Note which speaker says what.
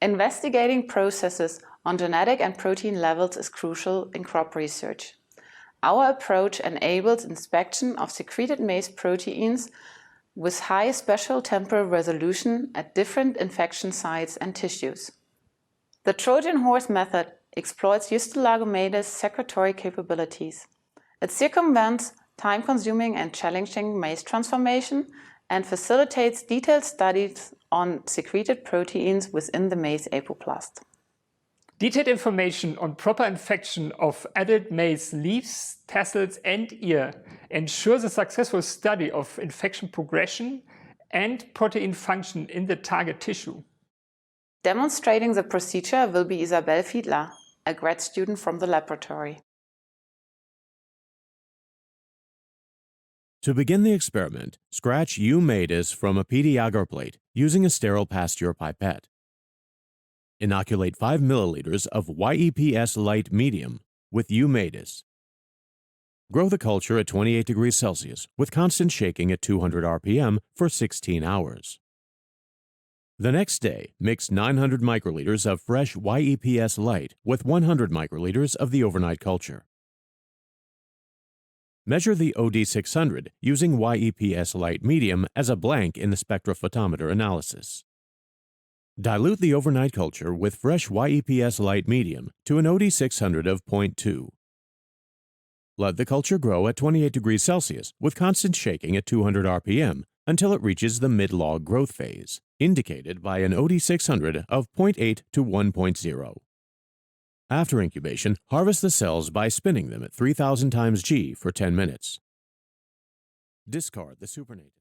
Speaker 1: Investigating processes on genetic and protein levels is crucial in crop research. Our approach enables inspection of secreted maize proteins with high spatial temporal resolution at different infection sites and tissues. The Trojan horse method exploits Ustilago maydis secretory capabilities. It circumvents time-consuming and challenging maize transformation and facilitates detailed studies on secreted proteins within the maize apoplast.
Speaker 2: Detailed information on proper infection of adult maize leaves, tassels and ear ensures a successful study of infection progression and protein function in the target tissue.
Speaker 1: Demonstrating the procedure will be Isabell Fiedler, a grad student from the laboratory.
Speaker 3: To begin the experiment, scratch U maydis from a PD agar plate using a sterile Pasteur pipette. Inoculate 5 milliliters of YEPS light medium with U maydis. Grow the culture at 28 degrees Celsius with constant shaking at 200 RPM for 16 hours. The next day, mix 900 microliters of fresh YEPS light with 100 microliters of the overnight culture. Measure the OD600 using YEPS light medium as a blank in the spectrophotometer analysis. Dilute the overnight culture with fresh YEPS light medium to an OD600 of 0.2. Let the culture grow at 28 degrees Celsius with constant shaking at 200 RPM until it reaches the mid-log growth phase, indicated by an OD600 of 0.8 to 1.0. After incubation, harvest the cells by spinning them at 3000 times G for 10 minutes. Discard the supernatant.